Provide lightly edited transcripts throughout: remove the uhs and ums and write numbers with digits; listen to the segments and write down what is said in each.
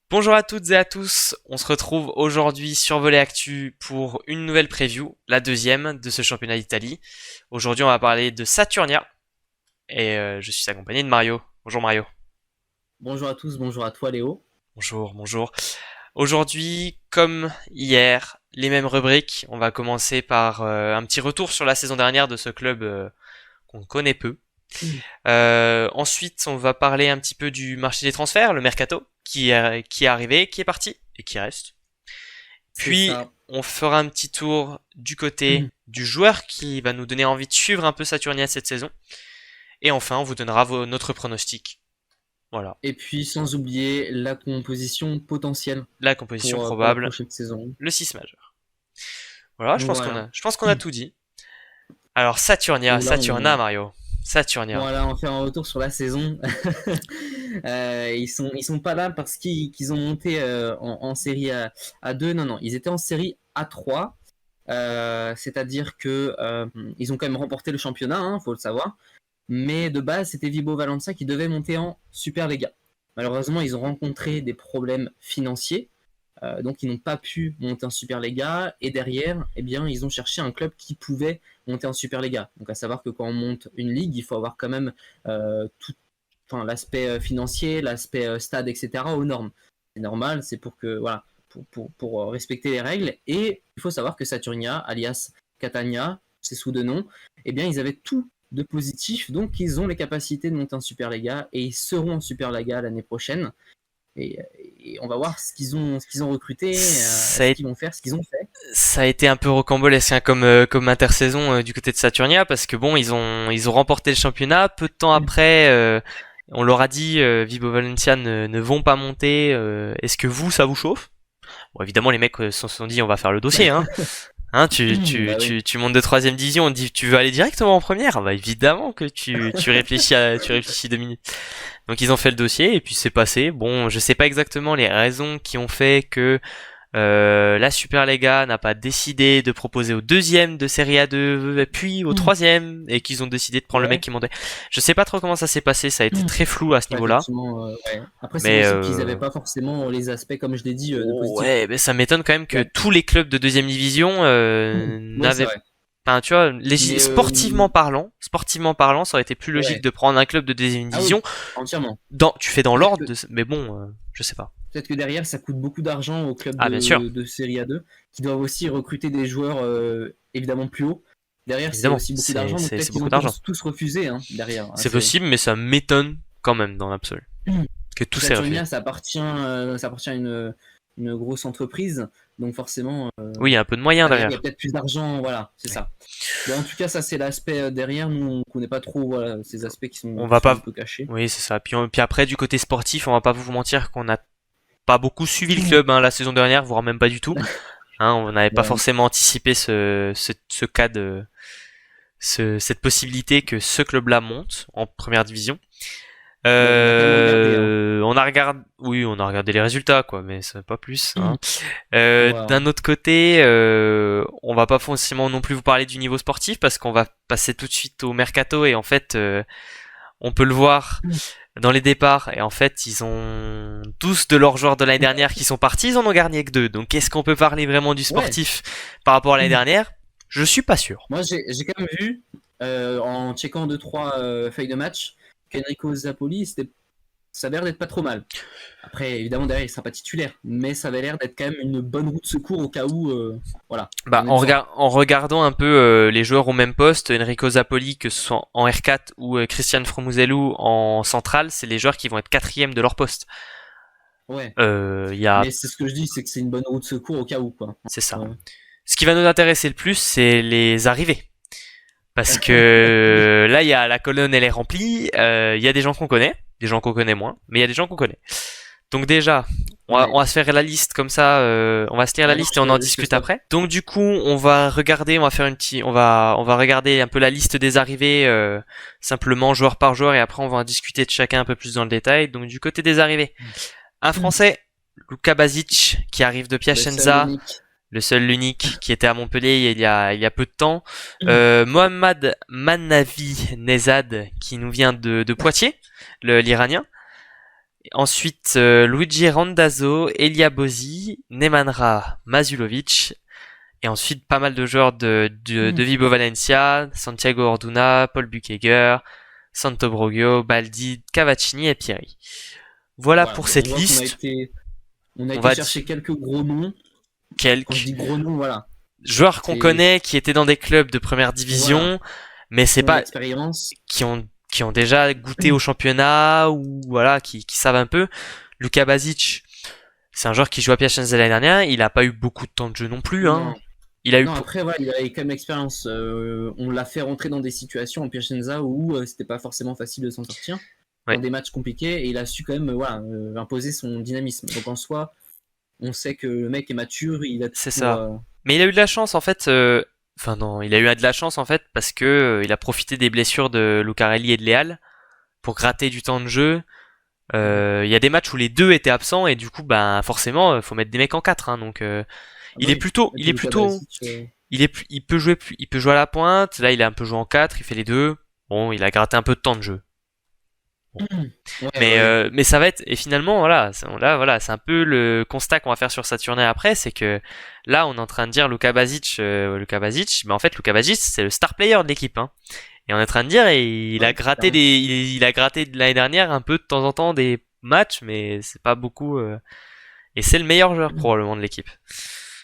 Bonjour à toutes et à tous, on se retrouve aujourd'hui sur Volley Actu pour une nouvelle preview, la deuxième de ce championnat d'Italie. Aujourd'hui on va parler de Saturnia et je suis accompagné de Mario. Bonjour Mario. Bonjour à tous, bonjour à toi Léo. Bonjour, bonjour. Aujourd'hui, comme hier, les mêmes rubriques. On va commencer par un petit retour sur la saison dernière de ce club qu'on connaît peu. Ensuite, on va parler un petit peu du marché des transferts, le mercato, qui est arrivé, qui est parti et qui reste. C'est Puis, ça. on fera un petit tour du côté du joueur qui va nous donner envie de suivre un peu Saturnia cette saison. Et enfin, on vous donnera notre pronostic. Voilà. Et puis sans oublier la composition potentielle La composition pour la probable, prochaine saison. le 6 majeur. Voilà, Voilà. je pense qu'on a tout dit. Alors, Saturnia, Donc là, Saturna, Mario. Saturnia. voilà, on fait un retour sur la saison. Ils sont pas là parce qu'ils ont monté en série à 2. Non, non, ils étaient en série A3. C'est-à-dire que ils ont quand même remporté le championnat, hein, faut le savoir. Mais de base, c'était Vibo Valentia qui devait monter en Superlega. Malheureusement, ils ont rencontré des problèmes financiers, donc ils n'ont pas pu monter en Superlega. Et derrière, eh bien, ils ont cherché un club qui pouvait monter en Superlega. Donc à savoir que quand on monte une ligue, il faut avoir quand même tout, enfin, l'aspect financier, l'aspect stade, etc. aux normes. C'est normal, c'est pour que voilà, pour respecter les règles. Et il faut savoir que Saturnia, alias Catania, c'est sous deux noms, eh bien, ils avaient tout de positif, donc ils ont les capacités de monter en Superlega et ils seront en Superlega l'année prochaine. Et on va voir ce qu'ils ont recruté, Ça a, ce été- qu'ils vont faire, ce qu'ils ont fait. Ça a été un peu rocambolesque hein, comme intersaison du côté de Saturnia parce que bon, ils ont remporté le championnat. Peu de temps après, on leur a dit Vibo Valencia ne vont pas monter. Est-ce que vous, ça vous chauffe? Bon, évidemment, les mecs se sont dit on va faire le dossier. Hein. Hein, Bah oui. tu montes de troisième division, on te dit tu veux aller directement en première? Bah évidemment que tu réfléchis 2 minutes. Donc ils ont fait le dossier et puis c'est passé. Bon, je sais pas exactement les raisons qui ont fait que la Superlega n'a pas décidé de proposer au deuxième de Serie A2, puis au troisième, et qu'ils ont décidé de prendre le mec Ouais. qui montait. Je sais pas trop comment ça s'est passé, ça a été très flou à ce Ouais, niveau-là. effectivement, ouais. Après, c'est Mais possible qu'ils n'avaient pas forcément les aspects, comme je l'ai dit, de positif. ouais, mais ça m'étonne quand même que Ouais, tous les clubs de deuxième division ouais, c'est n'avaient. vrai. Enfin, tu vois, Mais sportivement parlant, ça aurait été plus logique ouais. de prendre un club de deuxième Ah division. oui, entièrement. Tu fais dans Peut-être l'ordre, que mais bon, je sais pas. Peut-être que derrière, ça coûte beaucoup d'argent aux clubs Ah, bien sûr, de Serie A2 qui doivent aussi recruter des joueurs évidemment plus hauts. Derrière, c'est évidemment, aussi beaucoup d'argent, donc peut-être c'est qu'ils beaucoup ont d'argent. tous refusé hein, derrière. Hein, C'est possible, mais ça m'étonne quand même dans l'absolu que tout s'est refusé. Saturnia, ça appartient à une grosse entreprise, donc forcément, Oui, il y a un peu de moyens derrière, il y a derrière. peut-être plus d'argent, voilà, c'est Ouais. ça. Bon, en tout cas, ça, c'est l'aspect derrière. Nous, on connaît pas trop voilà, ces aspects qui On sont, va qui sont un pas. peu cachés. Oui, c'est ça. Puis après, du côté sportif, on va pas vous mentir qu'on n'a pas beaucoup suivi le club hein, la saison dernière, voire même pas du tout. Hein, on n'avait pas Ouais, forcément anticipé ce cas cette possibilité que ce club-là monte en première division. bon, on a quand même regardé. Hein. Oui, on a regardé les résultats, quoi, mais c'est pas plus. Hein. Voilà. D'un autre côté, on va pas forcément non plus vous parler du niveau sportif parce qu'on va passer tout de suite au mercato et en fait, on peut le voir dans les départs et en fait, ils ont 12 de leurs joueurs de l'année dernière qui sont partis, ils en ont gagné que 2. Donc, est-ce qu'on peut parler vraiment du Ouais. sportif par rapport à l'année dernière? Je suis pas sûr. Moi, j'ai quand même vu, en checkant deux trois feuilles de match, qu'Enrico Zapoli, ça avait l'air d'être pas trop mal. Après, évidemment, derrière, il sera pas titulaire, mais ça avait l'air d'être quand même une bonne roue de secours au cas où, voilà, Bah, on ait besoin. en regardant un peu les joueurs au même poste, Enrico Zapoli, que ce soit en R4 ou Christian Fromuzelu en centrale, c'est les joueurs qui vont être quatrième de leur poste. Ouais. Il y a, Mais c'est ce que je dis, c'est que c'est une bonne roue de secours au cas où, quoi. c'est ça. Ouais. Ce qui va nous intéresser le plus, c'est les arrivées. Parce que là, il y a la colonne, elle est remplie. Il y a des gens qu'on connaît, des gens qu'on connaît moins, mais il y a des gens qu'on connaît. Donc déjà, on Ouais. va se faire la liste comme ça. On va se lire la Ah non, liste et on en je te discute stoppe. après. Donc du coup, on va faire on va regarder un peu la liste des arrivées simplement joueur par joueur et après on va en discuter de chacun un peu plus dans le détail. Donc du côté des arrivées, un Français, Luka Basic, qui arrive de Le seul, Piacenza, l'unique. le seul, l'unique, qui était à Montpellier il y a peu de temps. Mohamed Manavi Nezad, qui nous vient de Poitiers, l'Iranien. Ensuite, Luigi Randazzo, Elia Bozzi, Nemanja Masulovic. Et ensuite, pas mal de joueurs de Vibo Valencia, Santiago Orduna, Paul Buchegger, Sant'Obrogio, Baldi, Cavaccini et Pieri. Voilà pour Donc cette on voit liste. on a On été va chercher quelques gros noms. Quand je quelques dis gros noms, voilà. joueurs qu'on C'est connaît qui étaient dans des clubs de première division, voilà, mais c'est qui ont pas l'expérience. qui ont déjà goûté au championnat ou voilà qui savent un peu. Luka Basic, c'est un joueur qui joue à Piacenza l'année dernière. Il a pas eu beaucoup de temps de jeu non plus. Hein. Non, Il a eu non, après, voilà, il avait quand même l'expérience. On l'a fait rentrer dans des situations en Piacenza où c'était pas forcément facile de s'en sortir, dans ouais, des matchs compliqués, et il a su quand même voilà, imposer son dynamisme. Donc en soi, on sait que le mec est mature, il a tout c'est pour. ça. Mais il a eu de la chance en fait. Enfin non, il a eu de la chance en fait parce que il a profité des blessures de Lucarelli et de Leal pour gratter du temps de jeu. Il y a des matchs où les deux étaient absents et du coup, ben forcément, faut mettre des mecs en 4. Hein, donc Ah bah oui, et puis il est Luka plutôt, Basic, il peut jouer à la pointe. Là, il a un peu joué en 4, il fait les deux. Bon, il a gratté un peu de temps de jeu. Bon. ouais, ouais. Mais ça va être et finalement voilà, là voilà, c'est un peu le constat qu'on va faire sur Saturnin après, c'est que là, on est en train de dire Luka Basic, mais en fait, Luka Basic, c'est le star player de l'équipe. Hein. Et on est en train de dire, il a Ouais, gratté clairement. il a gratté de l'année dernière un peu de temps en temps des matchs, mais c'est pas beaucoup. Et c'est le meilleur joueur probablement de l'équipe.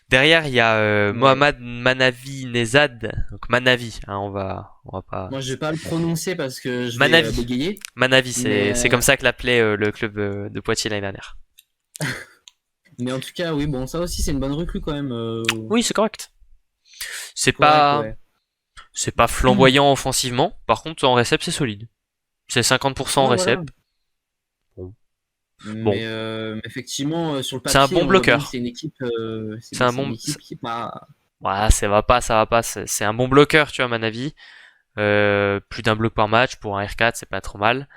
Derrière, il y a Ouais. Mohamed Manavi Nezad, donc Manavi, hein, on va pas. Moi, je vais pas le prononcer parce que je vais Manavi, bégayer, Manavi, mais, c'est comme ça que l'appelait le club de Poitiers l'année dernière. mais en tout cas, oui, bon, ça aussi, c'est une bonne recrue quand même. Oui, c'est correct. C'est C'est correct, pas, ouais. c'est pas flamboyant offensivement. Par contre, en récep, c'est solide. C'est 50% en Ouais, voilà. récep. Bon, bon, Mais effectivement, sur le c'est un papier, bon on voit bien que bloqueur. c'est une équipe, C'est un c'est une bon, équipe qui est pas. voilà, ça va pas. C'est un bon bloqueur, tu vois, à mon avis. Plus d'un bloc par match pour un R4, c'est pas trop mal.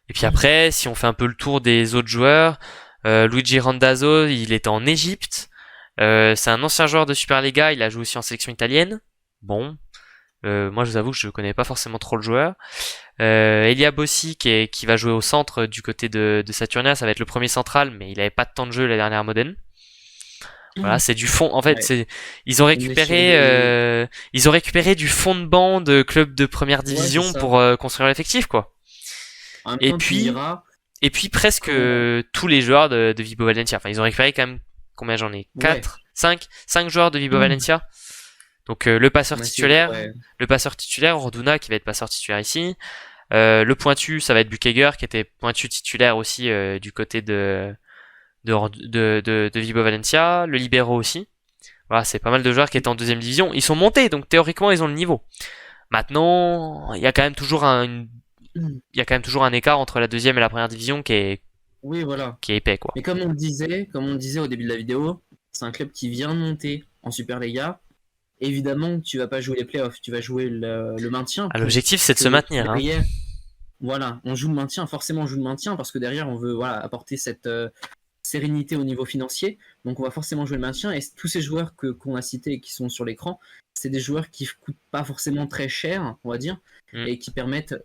Et puis après, si on fait un peu le tour des autres joueurs, Luigi Randazzo, il était en Égypte. C'est un ancien joueur de Superliga, il a joué aussi en sélection italienne. Bon, moi je vous avoue que je connais pas forcément trop le joueur. Elia Bossi qui va jouer au centre du côté de Saturnia, ça va être le premier central, mais il avait pas de temps de jeu la dernière Modène. Voilà, c'est du fond. En fait, Ouais, une blessure de. ils ont récupéré du fond de banc de club de première Ouais, c'est division ça. pour construire l'effectif, quoi. En même Et temps, tu me puis, diras et puis presque quand. tous les joueurs de Vibo Valencia. Enfin, ils ont récupéré quand même combien j'en ai? Ouais, 4, 5 joueurs de Vibo Valencia. Donc on a essayé de. Ouais. le passeur titulaire, Orduna qui va être passeur titulaire ici. Le pointu, ça va être Buchegger qui était pointu titulaire aussi du côté de Vibo Valencia. Le libéraux aussi. Voilà, c'est pas mal de joueurs qui étaient en deuxième division. Ils sont montés, donc théoriquement ils ont le niveau. Maintenant, il y a quand même toujours il y a quand même toujours un écart entre la deuxième et la première division Oui, voilà. qui est épais, quoi. Mais comme on disait au début de la vidéo, c'est un club qui vient de monter en Superliga. Évidemment, tu vas pas jouer les playoffs, tu vas jouer le maintien Ah, pour l'objectif c'est de se que maintenir, hein. derrière, voilà, on joue le maintien, forcément on joue le maintien parce que derrière on veut voilà, apporter cette sérénité au niveau financier. Donc on va forcément jouer le maintien et tous ces joueurs qu'on a cités et qui sont sur l'écran, c'est des joueurs qui coûtent pas forcément très cher, on va dire, Mm. et qui permettent,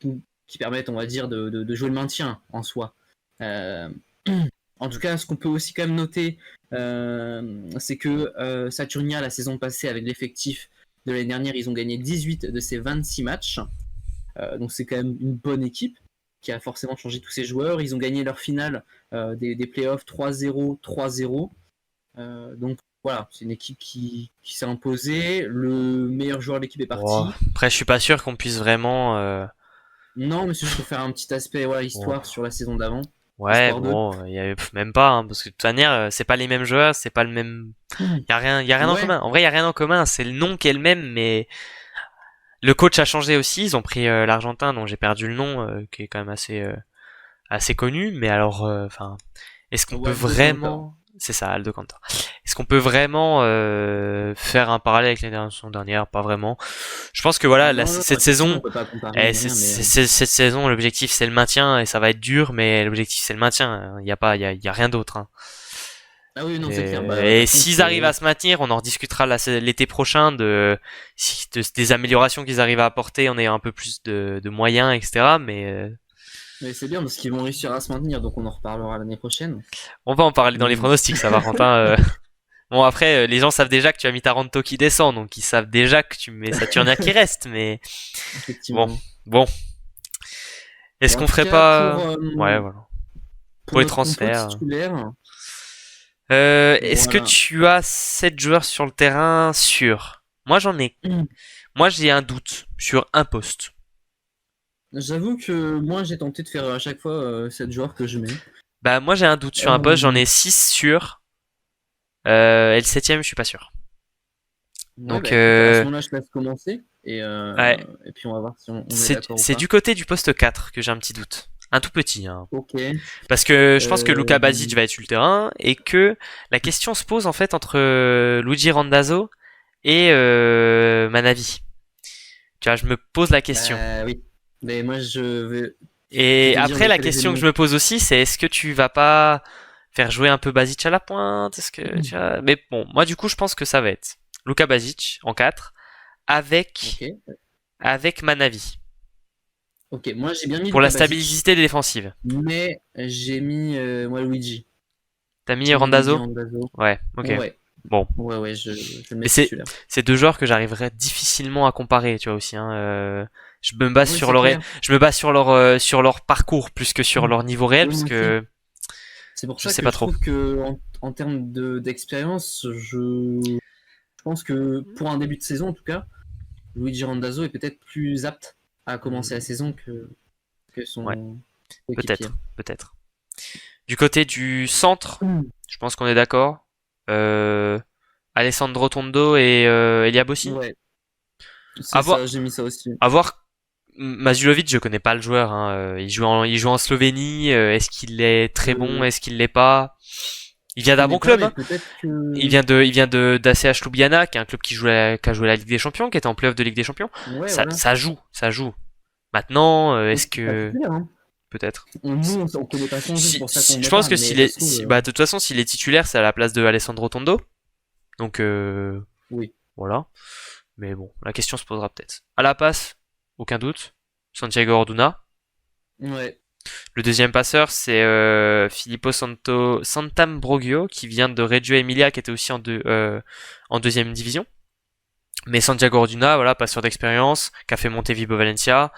on va dire, de jouer le maintien en soi. Euh, en tout cas, ce qu'on peut aussi quand même noter, c'est que Saturnia, la saison passée, avec l'effectif de l'année dernière, ils ont gagné 18 de ces 26 matchs. Donc c'est quand même une bonne équipe qui a forcément changé tous ses joueurs. Ils ont gagné leur finale des playoffs 3-0, 3-0. Donc voilà, c'est une équipe qui s'est imposée. Le meilleur joueur de l'équipe est Oh. parti. Après, je suis pas sûr qu'on puisse vraiment. Non, mais c'est juste pour faire un petit aspect voilà, Bon. histoire sur la saison d'avant. Ouais, Histoire de. bon, il y avait même pas, hein, parce que de toute manière, c'est pas les mêmes joueurs, c'est pas le même. Il y a rien en Ouais, commun. En vrai, il y a rien en commun. C'est le nom qui est le même, mais le coach a changé aussi. Ils ont pris l'Argentin, dont j'ai perdu le nom, qui est quand même assez connu. Mais alors, enfin, est-ce qu'on peut Waldo Kantor. vraiment, c'est ça, Aldo Cantor. Est-ce qu'on peut vraiment faire un parallèle avec la saison dernière? Pas vraiment. Je pense que voilà, Non, non, cette effectivement, on saison, peut pas comparer ni rien, mais cette saison, l'objectif c'est le maintien et ça va être dur, mais l'objectif c'est le maintien. Il y a pas, il y a rien d'autre. Hein. ah oui, non, c'est clair. Bah, de toute Et façon, s'ils arrivent à se maintenir, on en rediscutera l'été prochain des améliorations qu'ils arrivent à apporter en ayant un peu plus de moyens, etc. Mais Mais c'est bien parce qu'ils vont réussir à se maintenir, donc on en reparlera l'année prochaine. On va en parler dans les Mm. pronostics, ça va, Quentin. Bon, après, les gens savent déjà que tu as mis Taranto qui descend, donc ils savent déjà que tu mets Saturnia qui reste, mais bon, Effectivement. bon. Est-ce Bon, en qu'on tout ferait cas, pas... Ouais, voilà. pour Pour les notre compo transferts. titulaire, Est-ce que voilà. tu as 7 joueurs sur le terrain sûrs? Moi, j'en ai. Moi, j'ai un doute sur un poste. J'avoue que moi j'ai tenté de faire à chaque fois 7 joueurs que je mets. Bah, moi, j'ai un doute sur un poste, j'en Euh, ai 6 sûrs. Et le septième, je suis pas sûr. ouais, bah Donc, écoute, à ce moment-là, je te laisse commencer ouais, et puis on va voir si on est c'est d'accord ou c'est pas. du côté du poste 4 que j'ai un petit doute. Un tout petit, hein. Ok. Parce que je pense que Euh, Luka Basic va être sur le terrain et que la question se pose en fait entre Luigi Randazzo et Manavi. Tu vois, je me pose la question. bah oui. Mais moi je Et vais dire après, la lesquels j'ai question que mis. je me pose aussi, c'est est-ce que tu vas pas faire jouer un peu Basic à la pointe? Est-ce que tu vois... Mais bon, moi du coup, je pense que ça va être Luka Basic en 4 avec Ok. avec Manavi Ok, moi j'ai bien mis pour la Luka Basic, stabilité des défensives. mais j'ai mis moi Luigi. T'as mis J'ai mis Luigi Randazzo? Randazzo. Ouais, ok. Ouais, Bon, ouais, je le mais mets titulaire. c'est deux joueurs que j'arriverais difficilement à comparer, tu vois aussi. Hein. Je me base Oui, sur c'est leur clair. je me base sur leur parcours plus que sur leur niveau réel Oui, parce moi aussi. que C'est pour je ça sais que pas je trop. trouve que en termes d'expérience, je pense que pour un début de saison en tout cas, Luigi Randazzo est peut-être plus apte à commencer la Hmm, saison que ouais, son équipier. peut-être, peut-être. Du côté du centre, je pense qu'on est d'accord. Euh, Alessandro Tondo et Elia Bossi. Ouais, c'est À voir, ça, j'ai mis ça aussi. à voir. Mazulovic, je connais pas le joueur. Hein. Il joue en Slovénie. Est-ce qu'il est très bon? Euh, Est-ce qu'il l'est pas? Il je vient d'un connais bon pas, club. mais Hein. peut-être Il vient de d'ACH Ljubljana, qui est un club qui a joué la Ligue des Champions, qui était en playoff de Ligue des Champions. ouais, voilà. Ça joue, ça joue. Maintenant, Donc est-ce c'est pas que titulaire, hein. peut-être? On connaît pas son jeu, c'est pour ça qu'on le Je met pense pas, que mais ça se trouve, bah de toute façon s'il est titulaire, c'est à la place de Alessandro Tondo. Donc oui. voilà. Mais bon, la question se posera peut-être. À la passe, aucun doute, Santiago Orduna. Ouais. Le deuxième passeur, c'est Santambrogio, qui vient de Reggio Emilia, qui était aussi en deuxième division. Mais Santiago Orduna, voilà, passeur d'expérience, qui a fait monter Vibo Valencia.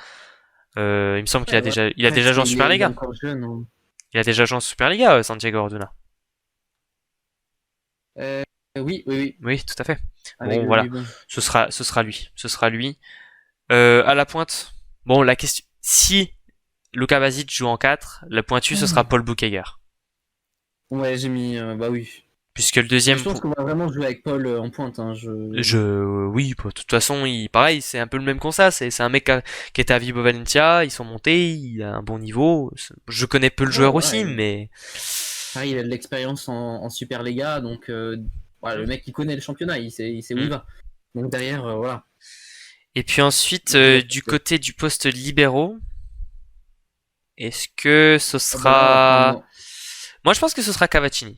Il me semble Ouais, ouais. il a Après, déjà joué en il est Superliga. encore jeune, hein. Il a déjà joué en Superliga, Santiago Orduna. Euh, oui, oui, oui, Oui, tout à fait. avec Bon, le voilà. Lubin. Ce sera lui. Ce sera lui. À la pointe. Bon, la question, si Luka Basic joue en 4, le pointu, ce sera Paul Bukager. Ouais, j'ai mis, bah oui. Puisque le Mais deuxième, je pense qu'on va vraiment jouer avec Paul en pointe, hein. oui, de toute façon, pareil, c'est un peu le même constat. C'est un mec qui était à Vibo Valentia, ils sont montés, il a un bon niveau. Je connais peu le Ouais, joueur voilà. aussi, mais Pareil, il a de l'expérience en Superliga, donc voilà, le mec il connaît le championnat, il sait où Hmm. il va. Donc derrière, voilà, Et puis ensuite, il va du passer. côté du poste libéraux, est-ce que ce Ah bah là, on va sera... prendre. Moi, je pense que ce sera Cavaccini.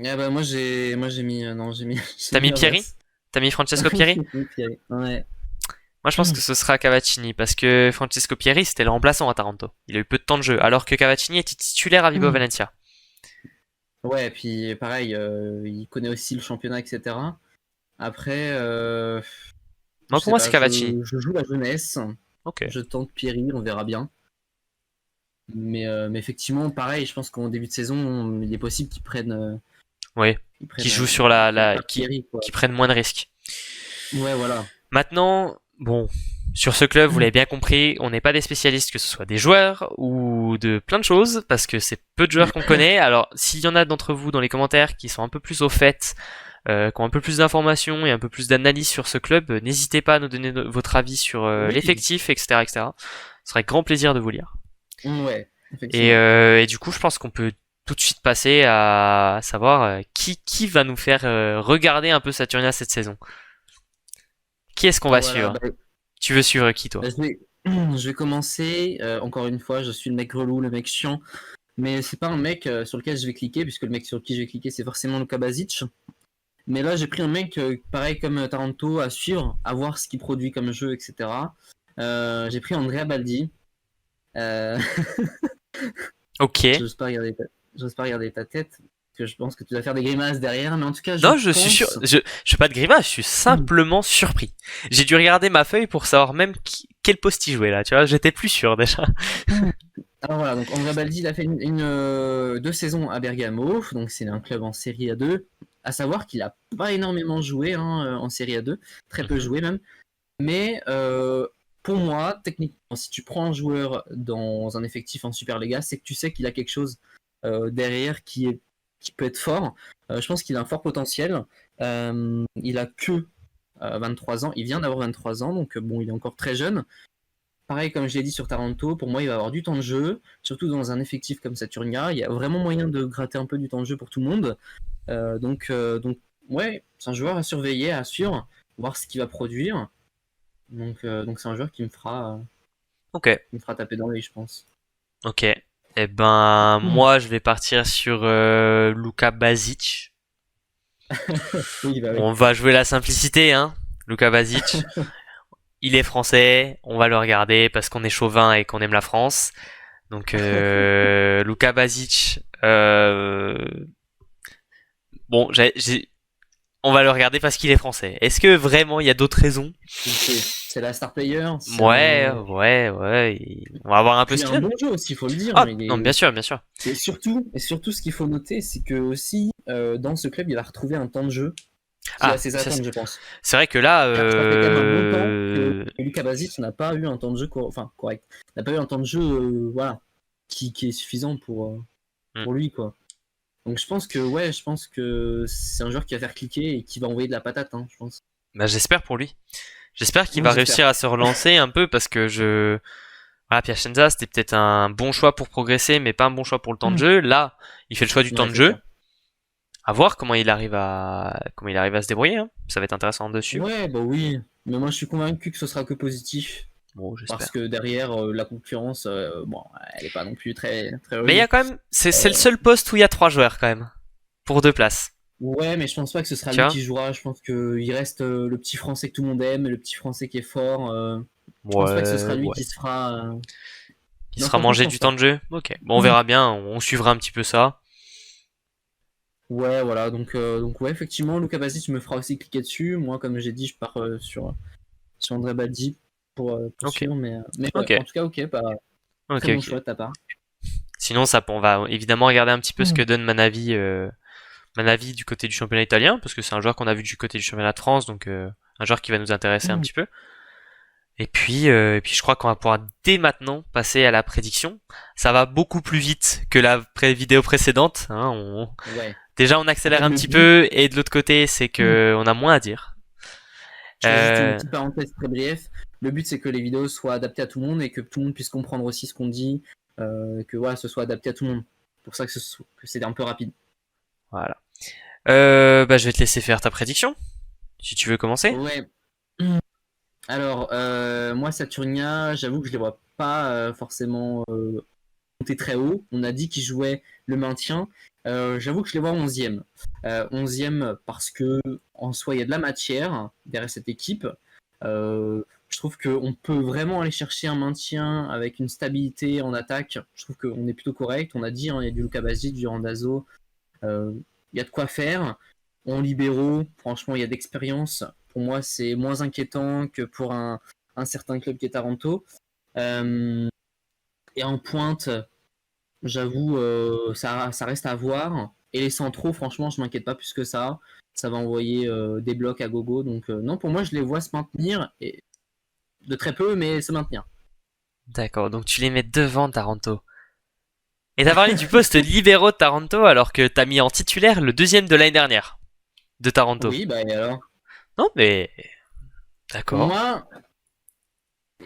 Ah bah moi j'ai mis, non, j'ai T'as mis mis Pieri? l'inverse. T'as mis Francesco Oui, Pieri? ouais. Moi, je pense que ce sera Cavaccini, parce que Francesco Pieri, c'était le remplaçant à Taranto. Il a eu peu de temps de jeu, alors que Cavaccini était titulaire à Vibo Valentia. Ouais, puis pareil, il connaît aussi le championnat, etc. Après, je Moi, pour sais moi, c'est pas, Cavaccini. je joue la jeunesse, Ok. je tente Pierry, on verra bien. Mais effectivement, pareil, je pense qu'en début de saison, il est possible Oui. qu'ils Qui prennent joue sur pas Pierry, quoi. qui prennent moins de risques. Ouais, voilà. Maintenant, bon, sur ce club, vous l'avez bien compris, on n'est pas des spécialistes, que ce soit des joueurs ou de plein de choses, parce que c'est peu de joueurs qu'on connaît. Alors, s'il y en a d'entre vous dans les commentaires qui sont un peu plus au fait, qui ont un peu plus d'informations et un peu plus d'analyse sur ce club, n'hésitez pas à nous donner votre avis sur Oui, l'effectif, etc., etc. Ce serait avec grand plaisir de vous lire. ouais, effectivement. Et du coup, je pense qu'on peut tout de suite passer à savoir qui va nous faire regarder un peu Saturnia cette saison. Qui est-ce qu'on va Voilà, suivre? Tu veux suivre qui, toi? je vais commencer. Encore une fois, je suis le mec relou, le mec chiant. Mais c'est pas un mec sur lequel je vais cliquer, puisque le mec sur qui je vais cliquer, c'est forcément Luka Basic. Mais là, j'ai pris un mec, pareil comme Taranto, à suivre, à voir ce qu'il produit comme jeu, etc. J'ai pris Andrea Baldi. Euh, Ok. j'ose pas regarder j'ose pas regarder ta tête, parce que je pense que tu vas faire des grimaces derrière, mais en tout cas, je Non, je suis sûr. pense. Je fais pas de grimace, je suis simplement surpris. J'ai dû regarder ma feuille pour savoir même quel poste il jouait là, tu vois. J'étais plus sûr déjà. Alors voilà, donc Andrea Baldi, il a fait deux saisons à Bergamo, donc c'est un club en Série A2. À savoir qu'il a pas énormément joué hein, en Série A2, très peu Mhm. joué même. Mais pour moi, techniquement, si tu prends un joueur dans un effectif en Superliga, c'est que tu sais qu'il a quelque chose derrière qui peut être fort. Je pense qu'il a un fort potentiel. Il a que 23 ans, il vient d'avoir 23 ans, donc bon, il est encore très jeune. Pareil, comme je l'ai dit sur Taranto, pour moi, il va avoir du temps de jeu, surtout dans un effectif comme Saturnia. Il y a vraiment moyen de gratter un peu du temps de jeu pour tout le monde. Donc ouais, c'est un joueur à surveiller, à suivre, voir ce qu'il va produire. Donc c'est un joueur Ok, qui me fera taper dans l'œil, je pense. ok. Eh ben, moi, je vais partir sur Luka Basic. Oui, bah oui. On va jouer la simplicité, hein. Luka Basic. Il est français, on va le regarder parce qu'on est chauvin et qu'on aime la France. Donc Luka Basic, bon, on va le regarder parce qu'il est français. Est-ce que vraiment il y a d'autres raisons? C'est la star player. Ouais, ouais, ouais. On va avoir un peu Puis il ce a qu'il un donne. bon jeu aussi, il faut le dire. Ah Hein, il non, est... bien sûr, bien sûr. et surtout, ce qu'il faut noter, c'est que aussi dans ce club, il va retrouver un temps de jeu qui est à Ah, ses ça, attentes, je pense. c'est vrai que là, Car ça fait quand même un bon temps que Luka Basic n'a pas eu un temps de jeu enfin, correct. N'a pas eu un temps de jeu voilà, qui est suffisant hmm, pour lui, quoi. Donc je pense que c'est un joueur qui va faire cliquer et qui va envoyer de la patate, hein, je pense. bah, j'espère pour lui. J'espère qu'il Oui, va j'espère. réussir à se relancer un peu parce que voilà, Piacenza, c'était peut-être un bon choix pour progresser, mais pas un bon choix pour le temps de jeu. Là, il fait le choix du temps Ouais, de c'est jeu. clair. À voir comment il arrive à se débrouiller, hein. Ça va être intéressant de suivre. Ouais, bah oui. Mais moi, je suis convaincu que ce sera que positif. Bon, Parce j'espère. que derrière, la concurrence, bon, elle est pas non plus très, très Mais il y a rude. quand même, c'est le Euh, seul poste où il y a trois joueurs quand même. Pour deux places. ouais, mais je pense pas que ce sera Tu lui vois? qui jouera. Je pense qu'il reste le petit français que tout le monde aime, le petit français qui est fort. Je pense pas que ce Ouais, sera lui ouais. qui se fera. Il Non, sera franchement, je mangé pense du temps pas. de jeu. Ok. Bon, on verra bien. On suivra un petit peu ça. Ouais, voilà. Donc ouais, effectivement, Luca Basic me fera aussi cliquer dessus. Moi, comme j'ai dit, je pars sur André Baldi pour Ok. suivre. Mais ouais, Ok. en tout cas, ok, bah, Ok, très bon ok. choix de ta part. Sinon, ça, on va évidemment regarder un petit peu ce que donne Manavi du côté du championnat italien, parce que c'est un joueur qu'on a vu du côté du championnat de France, donc un joueur qui va nous intéresser un petit peu. Et puis je crois qu'on va pouvoir dès maintenant passer à la prédiction. Ça va beaucoup plus vite que la vidéo précédente, hein. Ouais. Déjà, on En accélère fait, un le petit but, peu, et de l'autre côté, c'est que on a moins à dire. je fais juste une Euh, petite parenthèse très bref. Le but, c'est que les vidéos soient adaptées à tout le monde et que tout le monde puisse comprendre aussi ce qu'on dit, que voilà, ce soit adapté à tout le monde. C'est pour ça que c'est un peu rapide. voilà. Bah, je vais te laisser faire ta prédiction, si tu veux commencer. Ouais. Alors, moi, Saturnia, j'avoue que je les vois pas forcément monter très haut. On a dit qu'ils jouaient le maintien. J'avoue que je les vois 11e. 11e parce que en soi, il y a de la matière derrière cette équipe. Je trouve qu'on peut vraiment aller chercher un maintien avec une stabilité en attaque. Je trouve qu'on est plutôt correct. On a dit, hein, il y a du Luka Basic, du Randazzo. Euh, il y a de quoi faire. En libéraux, franchement, il y a d'expérience. Pour moi, c'est moins inquiétant que pour un certain club qui est Taranto. Euh, et en pointe, j'avoue, ça reste à voir. Et les centraux, franchement, je m'inquiète pas plus que ça. Ça va envoyer des blocs à gogo. Donc, non, pour moi, je les vois se maintenir. Et de très peu, mais se maintenir. D'accord, donc tu les mets devant Taranto. Et t'as parlé du poste libéraux de Taranto alors que t'as mis en titulaire le deuxième de l'année dernière de Taranto. Oui, bah et alors? Non mais Pour d'accord. moi,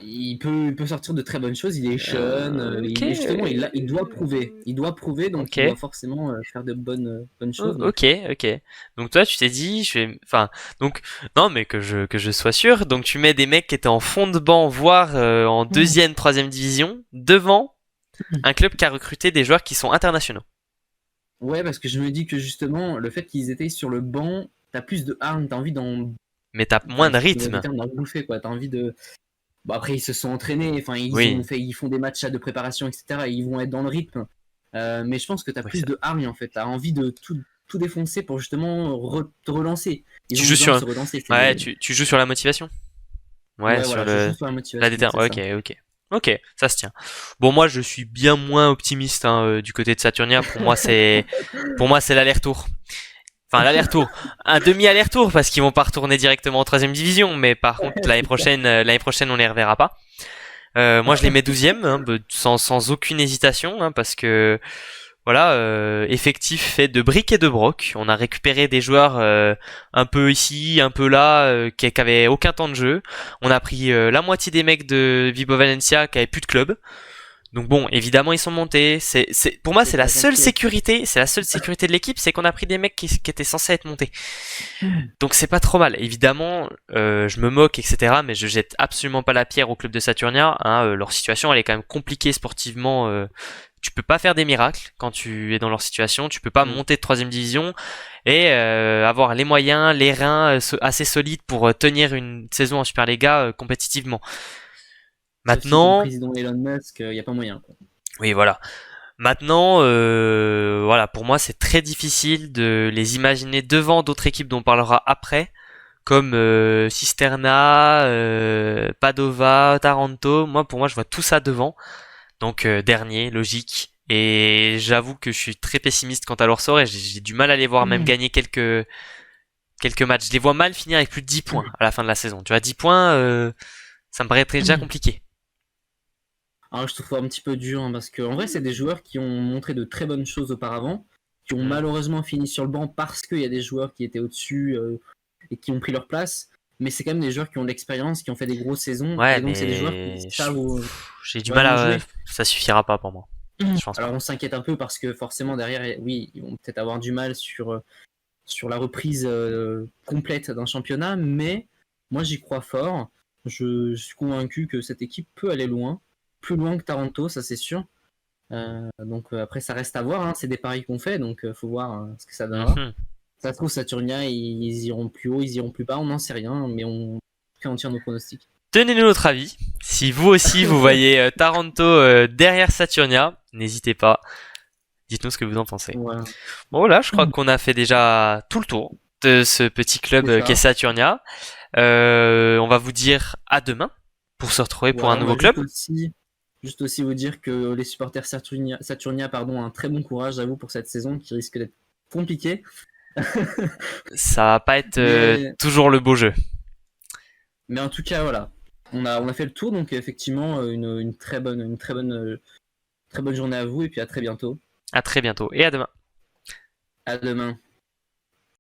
il peut sortir de très bonnes choses. Il est jeune. Ok, Justement, il doit prouver. Il doit prouver, donc ok, il doit forcément faire de bonnes choses. Donc, ok, ok. Donc toi tu t'es dit, enfin, donc non mais que je sois sûr. Donc tu mets des mecs qui étaient en fond de banc, voire en deuxième, troisième division, devant un club qui a recruté des joueurs qui sont internationaux. ouais, parce que je me dis que justement, le fait qu'ils étaient sur le banc, t'as plus de hargne, t'as envie d'en. Mais t'as moins Enfin, de c'est le rythme. terme d'en bouffer, quoi. T'as envie de. Bon, après, ils se sont entraînés, enfin, Oui, ils font des matchs de préparation, etc. Et ils vont être dans le rythme. Mais je pense que tu as oui, plus ça. de hargne, en fait. Tu as envie de tout défoncer pour justement te relancer. Ils Tu ont joues besoin de sur, se relancer. ouais, tu joues sur la motivation. Ouais, Ouais, sur voilà, je joue le sur la la motivation, c'est détermination. ça. Ok, ok. Ok, ça se tient. Bon, moi, je suis bien moins optimiste hein, du côté de Saturnia. Pour moi, c'est l'aller-retour. Enfin, l'aller-retour. Un demi-aller-retour parce qu'ils vont pas retourner directement en troisième division. Mais par contre, C'est ça. l'année prochaine, on les reverra pas. Moi, je les mets 12e, hein, sans aucune hésitation, hein, parce que voilà, effectif fait de briques et de broc. On a récupéré des joueurs un peu ici, un peu là, qui avaient aucun temps de jeu. On a pris la moitié des mecs de Vibo Valencia qui avaient plus de club. Donc bon, évidemment ils sont montés. Pour moi C'est c'est la ça, seule t'inquiète. sécurité, c'est la seule sécurité de l'équipe, c'est qu'on a pris des mecs qui étaient censés être montés. Donc c'est pas trop mal. Évidemment, je me moque, etc. Mais je jette absolument pas la pierre au club de Saturnia. Hein, leur situation, elle est quand même compliquée sportivement. Tu peux pas faire des miracles quand tu es dans leur situation. Tu peux pas Mm. monter de troisième division et avoir les moyens, les reins assez solides pour tenir une saison en Superliga compétitivement. Sauf si ton Maintenant, président Elon Musk, il n'y a pas moyen, quoi. oui voilà. Maintenant, voilà, pour moi c'est très difficile de les imaginer devant d'autres équipes dont on parlera après comme Cisterna, Padova, Taranto. Pour moi, je vois tout ça devant. Donc dernier, logique. Et j'avoue que je suis très pessimiste quant à leur sort et j'ai du mal à les voir même Mm. gagner quelques matchs. Je les vois mal finir avec plus de 10 points à la fin de la saison. Tu vois, 10 points, ça me paraîtrait déjà compliqué. Alors, je trouve ça un petit peu dur, hein, parce que en vrai, c'est des joueurs qui ont montré de très bonnes choses auparavant, qui ont Hmm. malheureusement fini sur le banc parce qu'il y a des joueurs qui étaient au-dessus et qui ont pris leur place. Mais c'est quand même des joueurs qui ont de l'expérience, qui ont fait des grosses saisons, Ouais, et donc c'est des joueurs qui mais savent j'ai du mal vraiment à... jouer. Ça suffira pas pour moi. Je pense Alors pas. on s'inquiète un peu parce que forcément derrière, oui, ils vont peut-être avoir du mal sur la reprise complète d'un championnat, mais moi j'y crois fort. Je suis convaincu que cette équipe peut aller loin, plus loin que Taranto, ça c'est sûr. Donc après ça reste à voir, hein, c'est des paris qu'on fait, donc faut voir ce que ça donnera. Mhm. Ça se trouve Saturnia, ils iront plus haut, ils iront plus bas, on n'en sait rien, mais on tire nos pronostics. Tenez-nous notre avis. Si vous aussi vous voyez Taranto derrière Saturnia, n'hésitez pas. Dites-nous ce que vous en pensez. Voilà, Bon là, je crois qu'on a fait déjà tout le tour de ce petit club c'est qu'est ça. Saturnia. On va vous dire à demain pour se retrouver pour un Voilà, on nouveau va club. juste aussi vous dire que les supporters Saturnia pardon, ont un très bon courage à vous pour cette saison qui risque d'être compliquée. Ça va pas être Mais, toujours le beau jeu. mais en tout cas, voilà. On a fait le tour, donc effectivement, très bonne journée à vous et puis à très bientôt. À très bientôt et à demain. À demain.